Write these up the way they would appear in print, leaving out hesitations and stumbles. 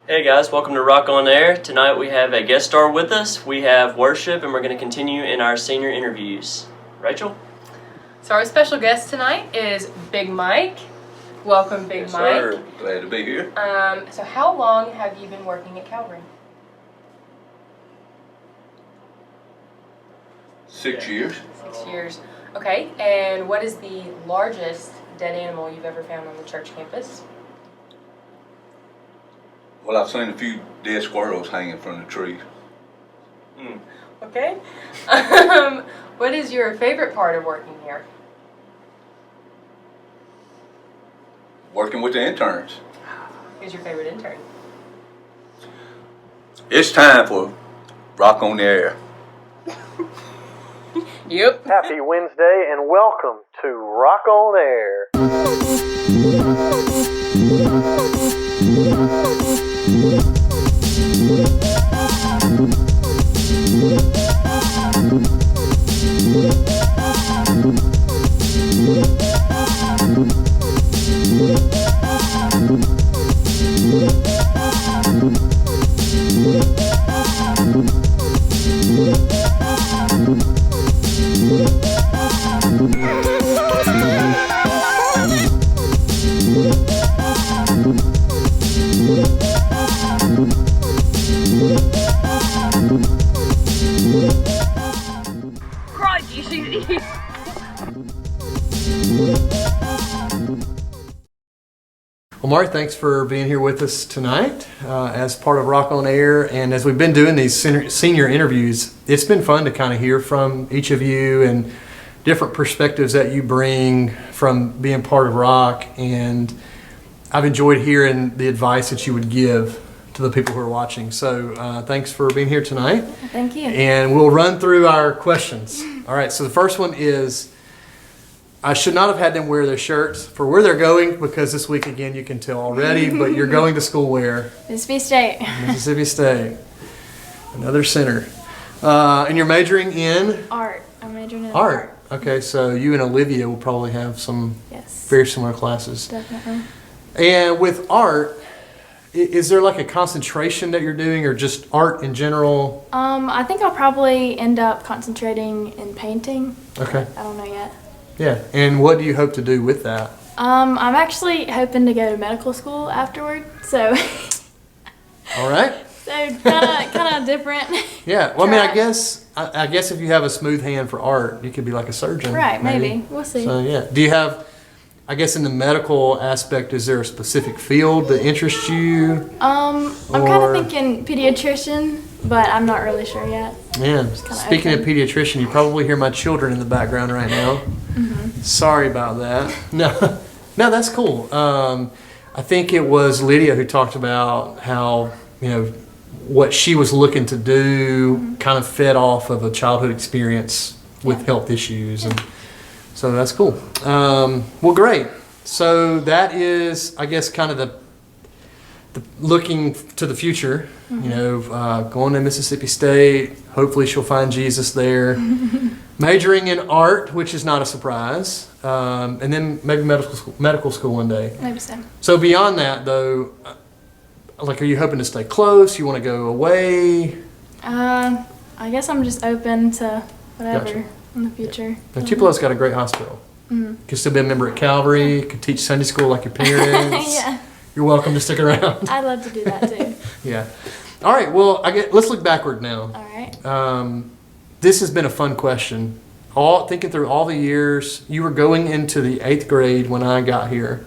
Hey guys, welcome to Rock on Air. Tonight we have a guest star with us. We have worship and we're going to continue in our senior interviews. Rachel? So our special guest tonight is Big Mike. Welcome, Big Mike. Sir. Glad to be here. So how long have you been working at Calvary? 6 years. 6 years. Okay, and what is the largest dead animal you've ever found on the church campus? Well, I've seen a few dead squirrels hanging from the trees. Okay. What is your favorite part of working here? Working with the interns. Who's your favorite intern? It's time for Rock on the Air. Yep. Happy Wednesday and welcome to Rock on Air. Well, Mark, thanks for being here with us tonight as part of Rock on Air. And as we've been doing these senior interviews, it's been fun to kind of hear from each of you and different perspectives that you bring from being part of Rock. And I've enjoyed hearing the advice that you would give to the people who are watching. So thanks for being here tonight. Thank you. And we'll run through our questions. All right, so the first one is, I should not have had them wear their shirts for where they're going, because this week, again, you can tell already, but you're going to school where? Mississippi State. Mississippi State. Another center. And you're majoring in? Art. I'm majoring in Art. Okay, so you and Olivia will probably have some very similar classes. Definitely. And with art, is there like a concentration that you're doing, or just art in general? I think I'll probably end up concentrating in painting. Okay. I don't know yet. Yeah, and what do you hope to do with that? I'm actually hoping to go to medical school afterward, so. All right. So kind of different. Yeah, well, I mean, I guess if you have a smooth hand for art, you could be like a surgeon. Right, maybe. We'll see. So yeah, do you have? I guess in the medical aspect, is there a specific field that interests you? I'm kind of thinking pediatrician, but I'm not really sure yet. Man, speaking of pediatrician, you probably hear my children in the background right now. Mm-hmm. Sorry about that. No, that's cool. I think it was Lydia who talked about how, what she was looking to do kind of fed off of a childhood experience with health issues. And so that's cool. Well, great. So that is, I guess, kind of the looking to the future, going to Mississippi State. Hopefully she'll find Jesus there. Majoring in art, which is not a surprise. And then maybe medical school one day. Maybe so. So beyond that, though, are you hoping to stay close? You want to go away? I guess I'm just open to whatever. Gotcha. In the future. Now, Tupelo's got a great hospital. Mm-hmm. You can still be a member at Calvary. You can teach Sunday school like your parents. Yeah. You're welcome to stick around. I'd love to do that too. Yeah. All right. Well, let's look backward now. All right. This has been a fun question. Thinking through all the years, you were going into the 8th grade when I got here.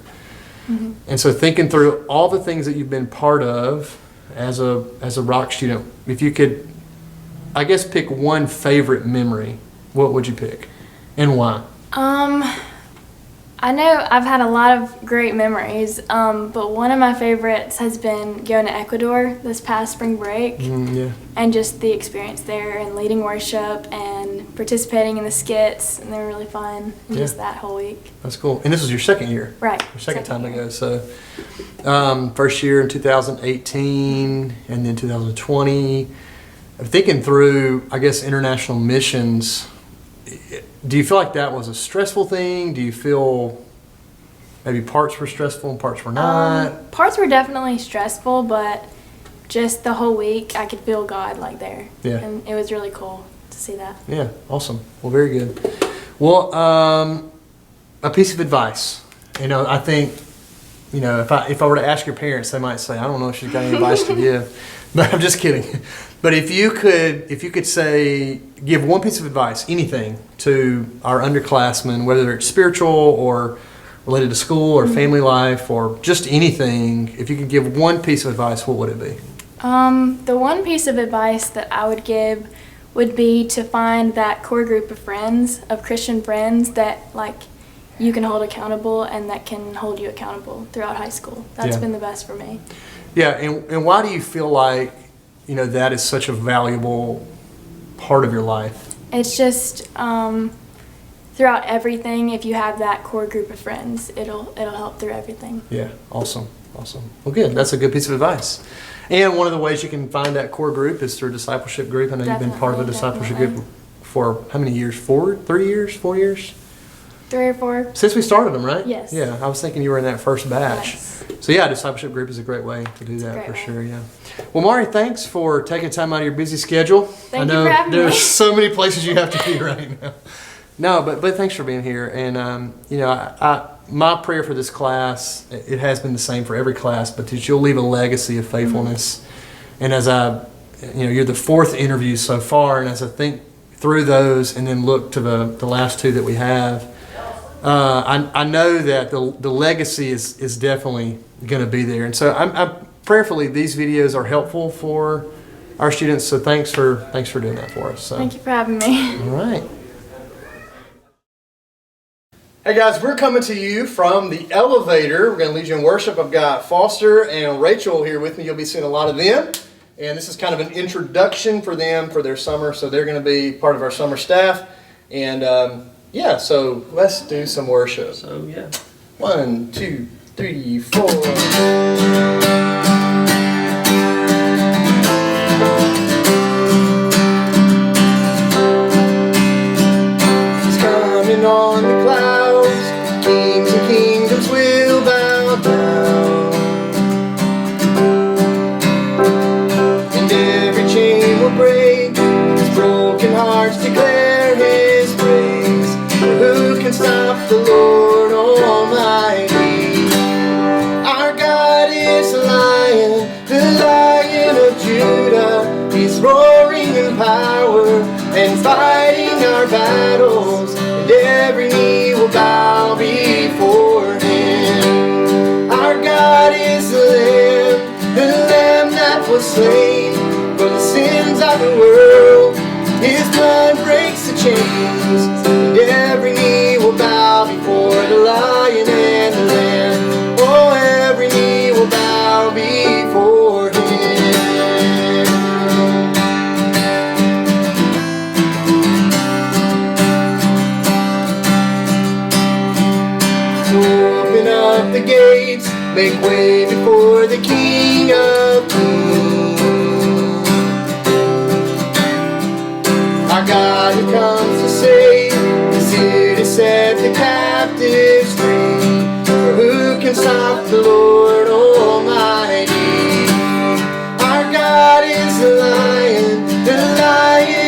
Mm-hmm. And so thinking through all the things that you've been part of as a Rock student, if you could, I guess, pick one favorite memory, what would you pick and why? I know I've had a lot of great memories, but one of my favorites has been going to Ecuador this past spring break. And just the experience there and leading worship and participating in the skits, and they were really fun. Just that whole week. That's cool. And this was your second year. Right. Your second time to go. So first year in 2018 and then 2020. I'm thinking through, I guess, international missions. Do you feel like that was a stressful thing? Do you feel maybe parts were stressful and parts were not? Parts were definitely stressful, but just the whole week, I could feel God like there. Yeah. And it was really cool to see that. Yeah, awesome. Well, very good. Well, a piece of advice. I think, if I were to ask your parents, they might say, I don't know if she's got any advice to give. But I'm just kidding. But if you could say, give one piece of advice, anything, to our underclassmen, whether it's spiritual or related to school or family life or just anything, if you could give one piece of advice, what would it be? The one piece of advice that I would give would be to find that core group of friends, of Christian friends that you can hold accountable and that can hold you accountable throughout high school. That's been the best for me. Yeah, and why do you feel like, that is such a valuable part of your life? It's just throughout everything, if you have that core group of friends, it'll help through everything. Yeah, awesome. Well, good. That's a good piece of advice. And one of the ways you can find that core group is through a discipleship group. I know you've been part of a discipleship group for how many years? 3 years? 4 years? 3 or 4. Since we started them, right? Yes. Yeah, I was thinking you were in that first batch. Yes. So yeah, discipleship group is a great way to do that for sure. Yeah. Well, Mari, thanks for taking time out of your busy schedule. Thank you for having me. There's so many places you have to be right now. No, but thanks for being here. And my prayer for this class, it has been the same for every class, but that you'll leave a legacy of faithfulness. Mm-hmm. And as you're the 4th interview so far, and as I think through those and then look to the last 2 that we have, I know that the legacy is definitely going to be there. And so I'm prayerfully these videos are helpful for our students. So thanks for doing that for us. So. Thank you for having me. All right. Hey guys, we're coming to you from the elevator. We're going to lead you in worship. I've got Foster and Rachel here with me. You'll be seeing a lot of them. And this is kind of an introduction for them for their summer. So they're going to be part of our summer staff. And so let's do some worship. So, yeah. 1, 2, 3, 4. On the clouds, kings and kingdoms will bow down, and every chain will break, as broken hearts declare His praise. For who can stop the Lord Almighty? Our God is a lion, the Lion of Judah. He's roaring in power and fighting our battles. Every knee will bow before Him. Our God is the Lamb that was slain for the sins of the world. His blood breaks the chains, and every knee will bow before the Lion and the Lamb. Oh, every knee will bow before Him. The gates, make way before the King of Kings. Our God who comes to save is here to set the captives free. For who can stop the Lord Almighty? Our God is the Lion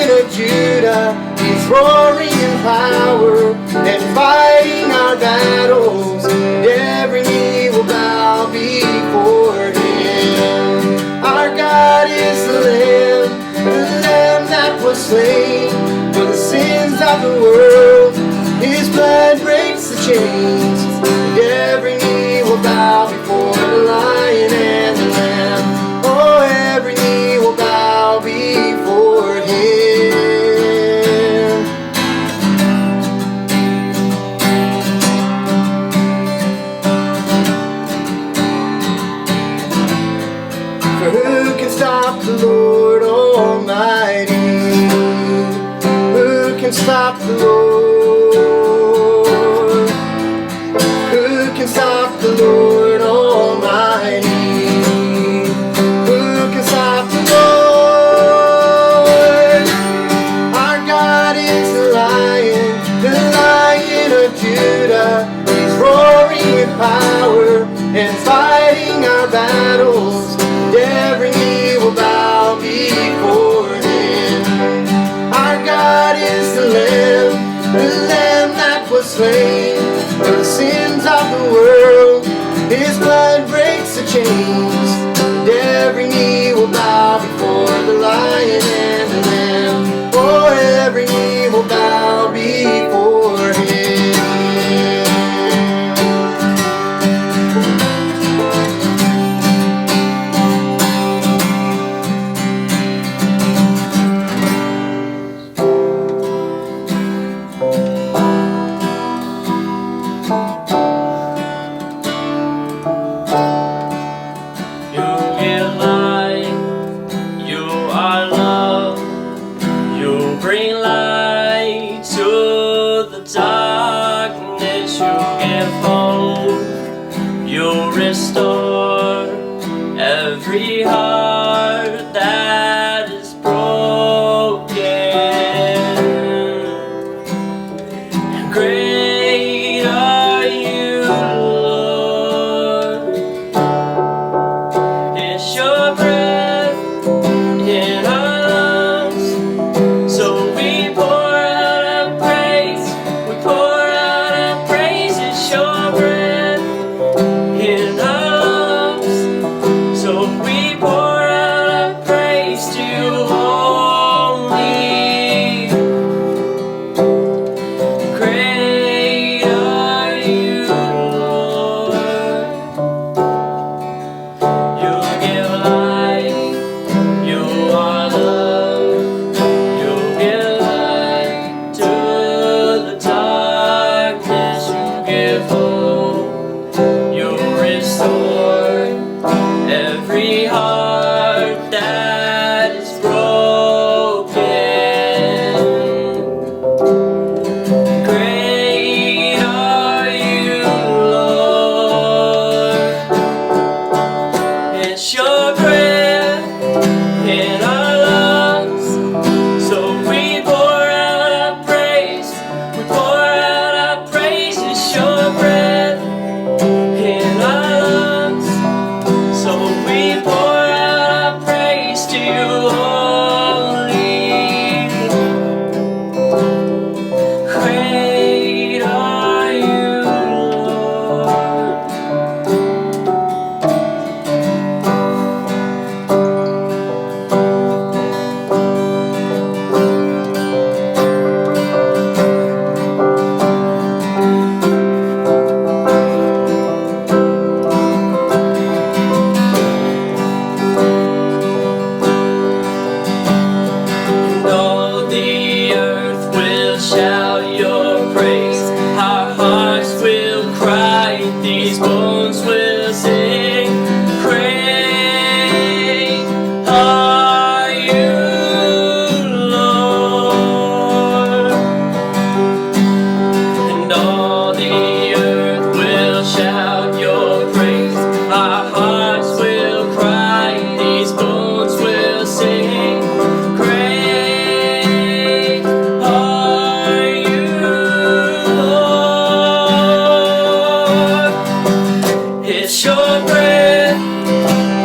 of Judah. He's roaring in power and fighting our battles. Every knee will bow before Him. Our God is the Lamb that was slain for the sins of the world. His blood breaks the chains, and every knee will bow before the Lion and the Lamb. Oh, every knee will bow before Him. Who can stop the Lord Almighty? Who can stop the Lord? Who can stop the Lord Almighty? Who can stop the Lord? Our God is the Lion of Judah. He's roaring with power and fighting our battles. Every knee was slain for the sins of the world. His blood breaks the chains, and every knee will bow before the Lion and the Lamb. Oh, every knee will bow before Him. Restore every heart that is broken. Great are you, Lord. It's your breath in our lungs, so we pour out our praise. We pour out our praise. It's your breath in our every heart that is broken. Great are you, Lord. It's your breath in our lungs, so we pour out our praise. We pour out our praise. It's your breath in our lungs, so we pour out our praise to you only. Great are you, Lord. Shout your praise, our hearts will cry, these bones will sing. Great are you, Lord, and all the earth will shout your praise, our hearts will cry, these bones will sing. It's your breath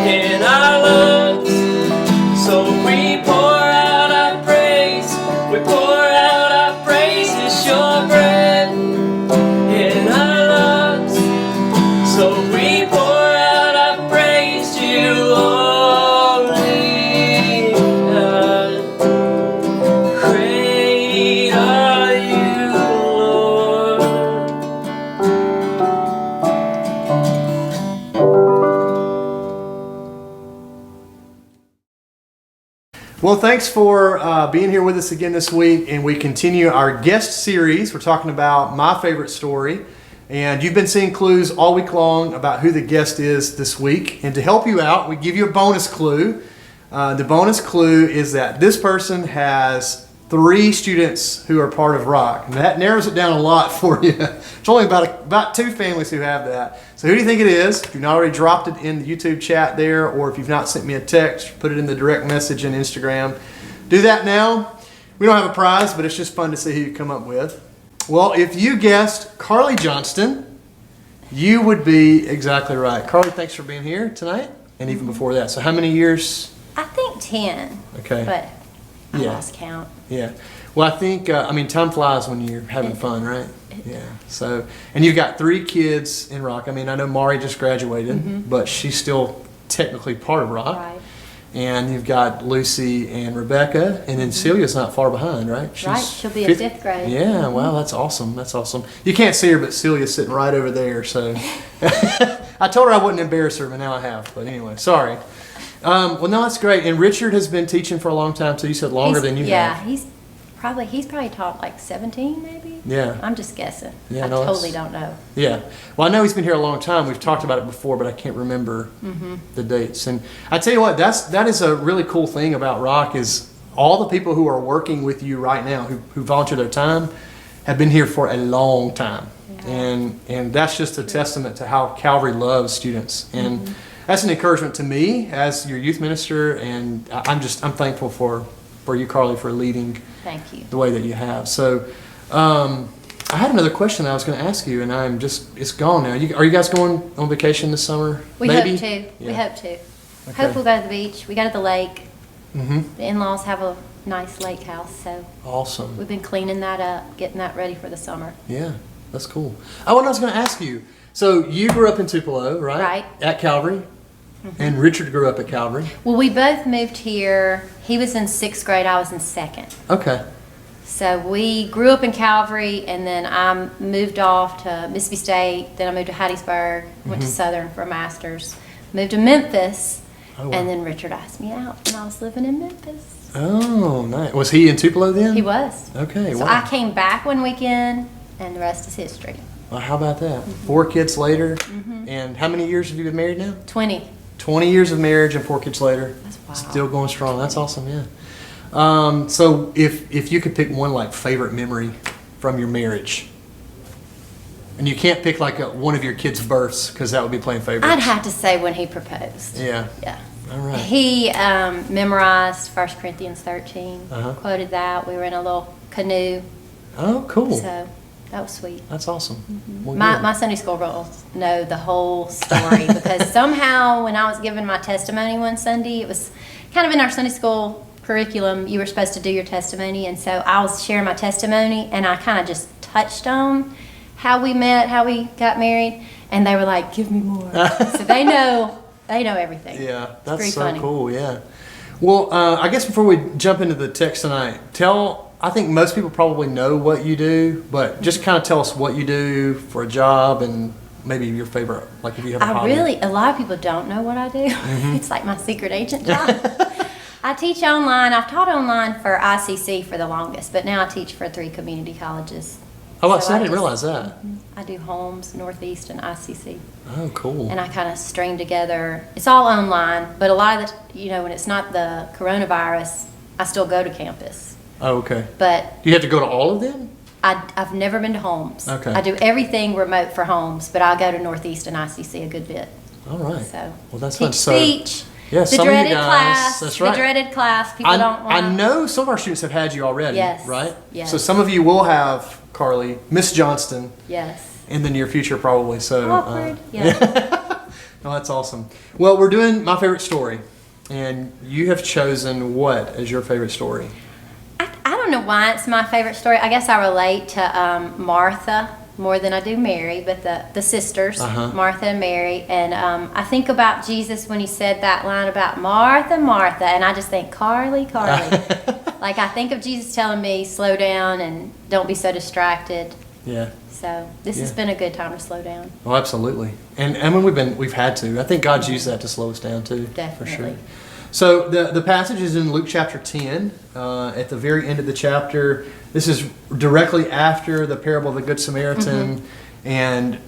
in our lungs, so we pour out our praise. We pour out our praise. It's your breath in our lungs, so we pour out our praise to you only. Great are you, Lord. Well, thanks for being here with us again this week, and we continue our guest series. We're talking about my favorite story, and you've been seeing clues all week long about who the guest is this week. And to help you out, we give you a bonus clue. The bonus clue is that this person has 3 students who are part of Rock, and that narrows it down a lot for you. It's only about 2 families who have that. So who do you think it is? If you've not already dropped it in the YouTube chat there, or if you've not sent me a text, put it in the direct message in Instagram. Do that now. We don't have a prize, but it's just fun to see who you come up with. Well, if you guessed Carly Johnston, you would be exactly right. Carly, thanks for being here tonight, and even before that. So how many years? I think 10. Okay. But I lost count. Yeah. Well, I think, time flies when you're having fun, right? Yeah. So, and you've got 3 kids in Rock. I mean, I know Mari just graduated, but she's still technically part of Rock. Right. And you've got Lucy and Rebecca, and then Celia's not far behind, right? Right, she'll be in 5th grade. Yeah, wow, that's awesome. That's awesome. You can't see her, but Celia's sitting right over there. So I told her I wouldn't embarrass her, but now I have. But anyway, sorry. Well, no, that's great. And Richard has been teaching for a long time, so you said longer than you Yeah, have. he's probably taught like 17 maybe. Yeah. I'm just guessing. Yeah, I no, totally that's- don't know. Yeah. Well, I know he's been here a long time. We've talked about it before, but I can't remember the dates. And I tell you what, that is a really cool thing about Rock is all the people who are working with you right now, who volunteer their time, have been here for a long time. And that's just a testament to how Calvary loves students. And that's an encouragement to me as your youth minister. And I'm thankful for you, Carly, for leading Thank you. the way that you have. So, I had another question that I was going to ask you, and it's gone now. Are you guys going on vacation this summer? We Maybe? hope to. We Yeah. hope to. Hope we'll go to the beach. We go to the lake. Mm-hmm. The in-laws have a nice lake house, so Awesome. we've been cleaning that up, getting that ready for the summer. Yeah, that's cool. Oh, and I was going to ask you. So you grew up in Tupelo, right? Right. At Calvary, and Richard grew up at Calvary. Well, we both moved here. He was in 6th grade. I was in 2nd. Okay. So we grew up in Calvary, and then I moved off to Mississippi State. Then I moved to Hattiesburg, went to Southern for a master's. Moved to Memphis, Oh, wow. and then Richard asked me out, and I was living in Memphis. Oh, nice. Was he in Tupelo then? He was. Okay. So wow. I came back one weekend, and the rest is history. Well, how about that? 4 kids later, and how many years have you been married now? 20. 20 years of marriage and 4 kids later. That's wild. Still going strong. That's awesome, yeah. So if you could pick one like favorite memory from your marriage, and you can't pick like one of your kids' births because that would be playing favorites. I'd have to say when he proposed. Yeah. Yeah. All right. He memorized 1 Corinthians 13, Uh-huh. quoted that. We were in a little canoe, Oh, cool. so that was sweet. That's awesome. Well, My, good. my Sunday school girls know the whole story because somehow when I was giving my testimony one Sunday, it was kind of in our Sunday school curriculum, you were supposed to do your testimony. And so I was sharing my testimony, and I kind of just touched on how we met, how we got married, and they were like, give me more. So they know everything. Yeah, pretty that's so funny. cool. Yeah. Well, I guess before we jump into the text tonight, I think most people probably know what you do, but just kind of tell us what you do for a job and maybe your favorite, like if you have a hobby. A lot of people don't know what I do. It's like my secret agent job. I teach online. I've taught online for ICC for the longest, but now I teach for 3 community colleges. Oh, I So didn't just- realize that. I do Holmes, Northeast, and ICC. Oh, cool. And I kind of string together, it's all online, but a lot of the, when it's not the coronavirus, I still go to campus. Oh, okay. But Do you have to go to all of them? I've never been to Holmes. Okay. I do everything remote for Holmes, but I'll go to Northeast and ICC a good bit. All right. So Well, that's teach fun. So, speech. yeah, The some of you dreaded guys, class. that's right. The dreaded class. People don't want. I know some of our students have had you already, Yes, right? yes. So some of you will have Carly, Miss Johnston, Yes. in the near future probably. So Awkward. Yeah. No, that's awesome. Well, we're doing my favorite story, and you have chosen what as your favorite story? I don't know why it's my favorite story. I guess I relate to Martha more than I do Mary, but the sisters, Uh-huh. Martha and Mary. And I think about Jesus when he said that line about Martha, Martha, and I just think, Carly, Carly. Like I think of Jesus telling me, slow down and don't be so distracted. Yeah. So this has Yeah. been a good time to slow down. Oh, absolutely. And when we've had to. I think God's used that to slow us down too. For sure. Definitely. So the passage is in Luke chapter 10, at the very end of the chapter. This is directly after the parable of the Good Samaritan. And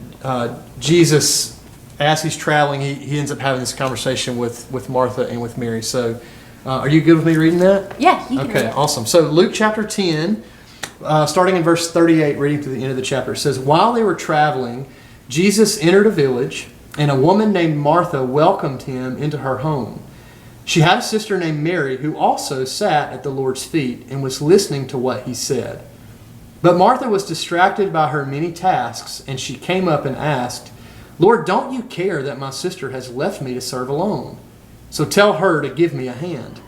Jesus, as he's traveling, he ends up having this conversation with Martha and with Mary. So are you good with me reading that? Yeah, you can Okay, read it. awesome. So Luke chapter 10, starting in verse 38, reading to the end of the chapter, it says, While they were traveling, Jesus entered a village, and a woman named Martha welcomed him into her home. She had a sister named Mary who also sat at the Lord's feet and was listening to what he said. But Martha was distracted by her many tasks, and she came up and asked, Lord, don't you care that my sister has left me to serve alone? So tell her to give me a hand.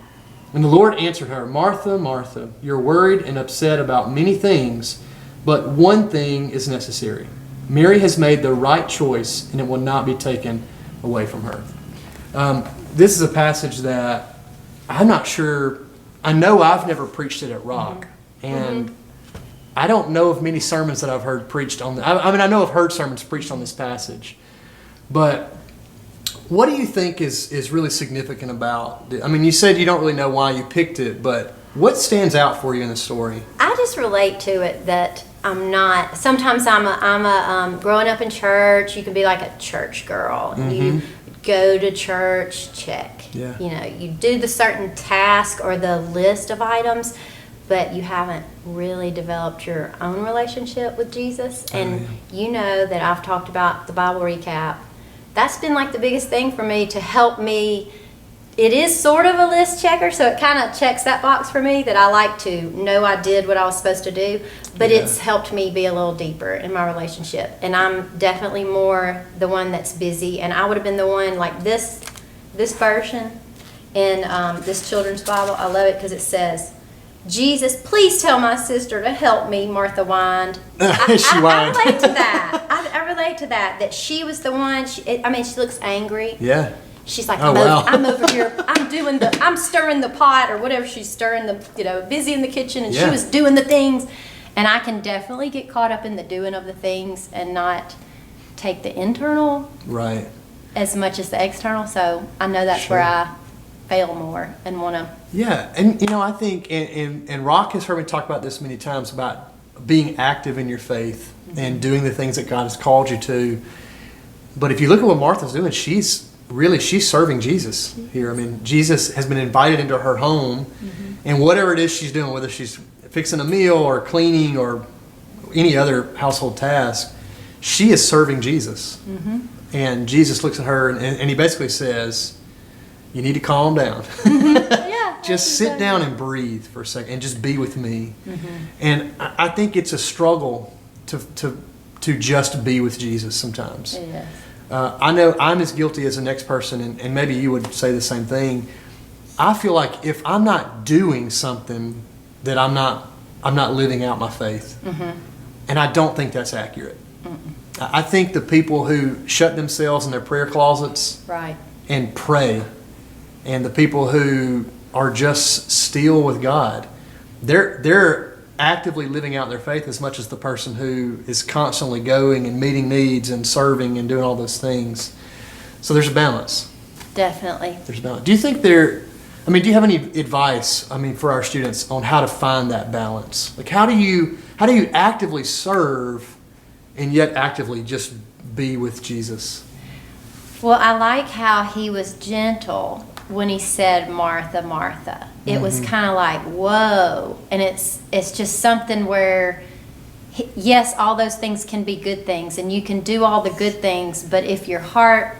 And the Lord answered her, Martha, Martha, you're worried and upset about many things, but one thing is necessary. Mary has made the right choice, and it will not be taken away from her. This is a passage that I'm not sure, I know I've never preached it at Rock, and I don't know of many sermons that I've heard preached on I know I've heard sermons preached on this passage, but what do you think is really significant about it? I mean, you said you don't really know why you picked it, but what stands out for you in the story? I just relate to it that sometimes I'm growing up in church, you can be like a church girl. And you go to church, check. Yeah. You know, you do the certain task or the list of items, but you haven't really developed your own relationship with Jesus. And you know that I've talked about the Bible recap. That's been like the biggest thing for me to help me. It is sort of a list checker, so it kind of checks that box for me that I like to know I did what I was supposed to do, but it's helped me be a little deeper in my relationship. And I'm definitely more the one that's busy, and I would have been the one like this version in this children's Bible. I love it because it says, "Jesus, please tell my sister to help me," Martha whined. I relate to that. I relate to that she was the one, she looks angry. Yeah. She's like, Oh, wow. I'm over here, I'm stirring the pot or whatever she's stirring, busy in the kitchen, and she was doing the things. And I can definitely get caught up in the doing of the things and not take the internal Right. as much as the external. So I know that's where I fail more and want to. Yeah, and I think, and Rock has heard me talk about this many times about being active in your faith and doing the things that God has called you to. But if you look at what Martha's doing, she's serving Jesus here. I mean, Jesus has been invited into her home, and whatever it is she's doing, whether she's fixing a meal or cleaning or any other household task, she is serving Jesus. And Jesus looks at her and he basically says, "You need to calm down. Just sit down and breathe for a second and just be with me." And I think it's a struggle to just be with Jesus sometimes. I know I'm as guilty as the next person, and maybe you would say the same thing. I feel like if I'm not doing something, that I'm not living out my faith, and I don't think that's accurate. I think the people who shut themselves in their prayer closets and pray, and the people who are just still with God, they're actively living out their faith as much as the person who is constantly going and meeting needs and serving and doing all those things. So there's a balance. Definitely. There's a balance. Do you think do you have any advice, for our students on how to find that balance? Like, how do you actively serve and yet actively just be with Jesus? Well, I like how he was gentle when he said, "Martha, Martha." It was kind of like, whoa. And it's just something where, yes, all those things can be good things, and you can do all the good things, but if your heart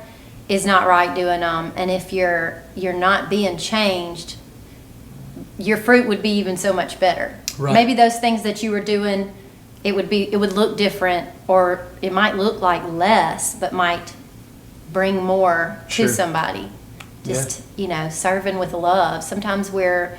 is not right doing them, and if you're not being changed, your fruit would be even so much better. Right. Maybe those things that you were doing, it would look different, or it might look like less, but might bring more to somebody. Just, serving with love. Sometimes we're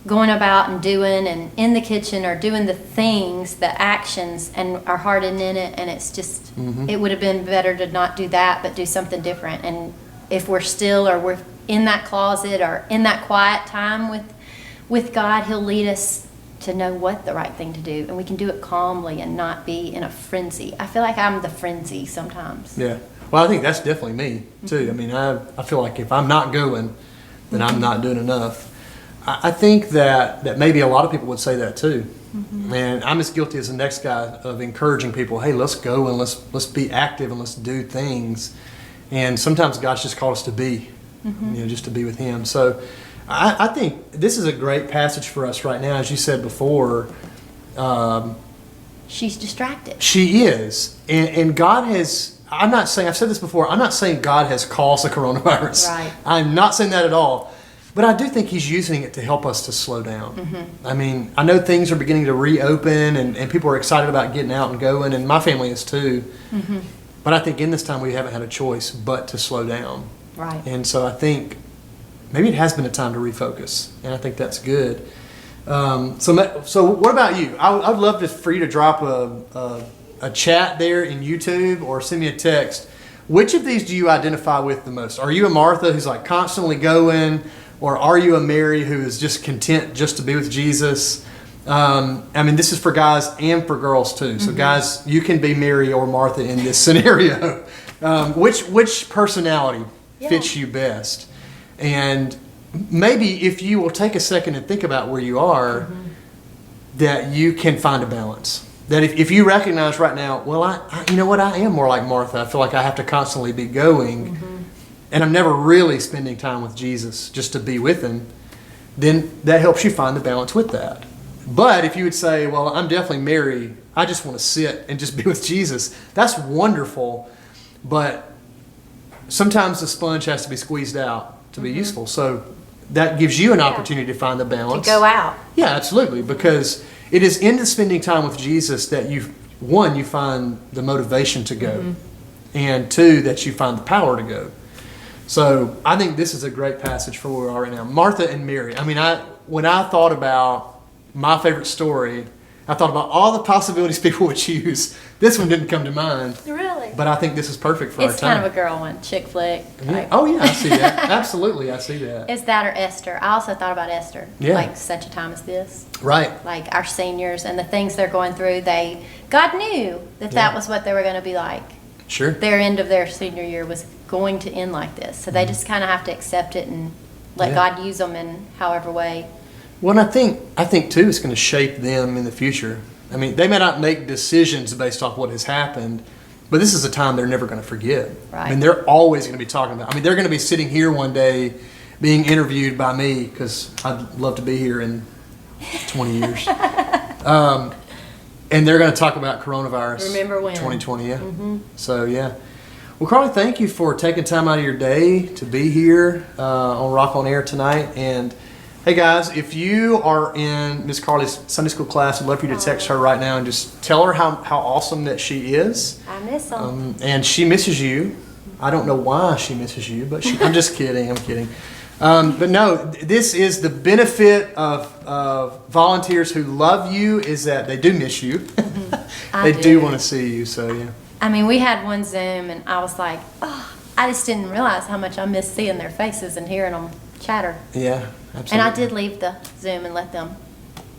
going about and doing and in the kitchen or doing the things, the actions, and our heart isn't in it, and it's just, it would have been better to not do that, but do something different. And if we're still, or we're in that closet or in that quiet time with God, he'll lead us to know what the right thing to do, and we can do it calmly and not be in a frenzy. I feel like I'm the frenzy sometimes. Yeah. Well, I think that's definitely me, too. I feel like if I'm not going, then I'm not doing enough. I think that maybe a lot of people would say that, too. And I'm as guilty as the next guy of encouraging people, hey, let's go and let's be active and let's do things. And sometimes God's just called us to be, just to be with him. So I think this is a great passage for us right now. As you said before, she's distracted. She is. And God has... I've said this before, I'm not saying God has caused the coronavirus. Right. I'm not saying that at all. But I do think he's using it to help us to slow down. I know things are beginning to reopen and people are excited about getting out and going, and my family is too. But I think in this time we haven't had a choice but to slow down. Right. And so I think maybe it has been a time to refocus, and I think that's good. So what about you? I'd love for you to drop a chat there in YouTube or send me a text. Which of these do you identify with the most? Are you a Martha who's like constantly going, or are you a Mary who is just content just to be with Jesus? I mean, this is for guys and for girls too. So guys, you can be Mary or Martha in this scenario. Which personality fits you best? And maybe if you will take a second and think about where you are, that you can find a balance. That if you recognize right now, well, I you know what, I am more like Martha. I feel like I have to constantly be going, and I'm never really spending time with Jesus just to be with him, then that helps you find the balance with that. But if you would say, well, I'm definitely Mary, I just want to sit and just be with Jesus, that's wonderful, but sometimes the sponge has to be squeezed out to be useful. So that gives you an opportunity to find the balance. To go out. Yeah, absolutely, because it is in the spending time with Jesus that you find the motivation to go, and two, that you find the power to go. So I think this is a great passage for where we are right now. Martha and Mary. I mean, when I thought about my favorite story, I thought about all the possibilities people would choose. This one didn't come to mind. Really? But I think this is perfect for our time. It's kind of a girl one, chick flick. Yeah. Oh yeah, I see that. Absolutely, I see that. It's that or Esther. I also thought about Esther. Yeah. Like such a time as this. Right. Like our seniors and the things they're going through, God knew that was what they were going to be like. Sure. Their end of their senior year was going to end like this. So they just kind of have to accept it and let God use them in however way. Well, and I think too, it's going to shape them in the future. I mean, they may not make decisions based off what has happened, but this is a time they're never going to forget. Right. I mean, they're always going to be talking about. I mean, they're going to be sitting here one day, being interviewed by me because I'd love to be here in 20 years, and they're going to talk about coronavirus. Remember when? 2020, yeah. So yeah. Well, Carly, thank you for taking time out of your day to be here on Rock on Air tonight. And hey guys, if you are in Miss Carly's Sunday school class, I'd love for you to text her right now and just tell her how awesome that she is. I miss them. And she misses you. I don't know why she misses you, but I'm just kidding. I'm kidding. But no, this is the benefit of volunteers who love you, is that they do miss you. They do want to see you. So yeah. I mean, we had one Zoom and I was like, oh, I just didn't realize how much I missed seeing their faces and hearing them chatter. Yeah, absolutely. And I did leave the Zoom and let them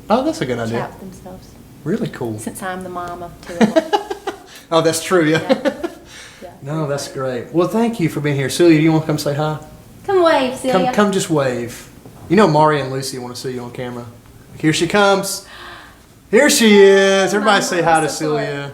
Oh, that's a good idea. chat with themselves. Really cool. Since I'm the mom of two of them. Oh, that's true. Yeah. Yeah. No, that's great. Well, thank you for being here. Celia, do you want to come say hi? Come wave, Celia. Come just wave. You know Mari and Lucy want to see you on camera. Here she comes. Here she is. Everybody say hi to Celia.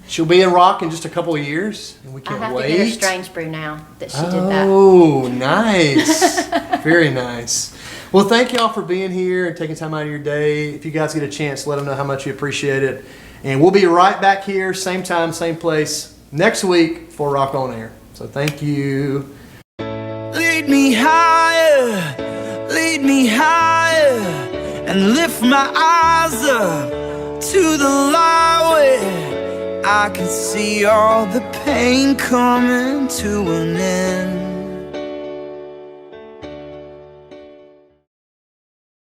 She'll be in Rock in just a couple of years, and we I can't have wait. to get her Strange Brew now that she did that. Oh, nice. Very nice. Well, thank y'all for being here and taking time out of your day. If you guys get a chance, let them know how much you appreciate it. And we'll be right back here, same time, same place, next week for Rock on Air. So thank you. Lead me higher, and lift my eyes up to the light where I can see all the pain coming to an end.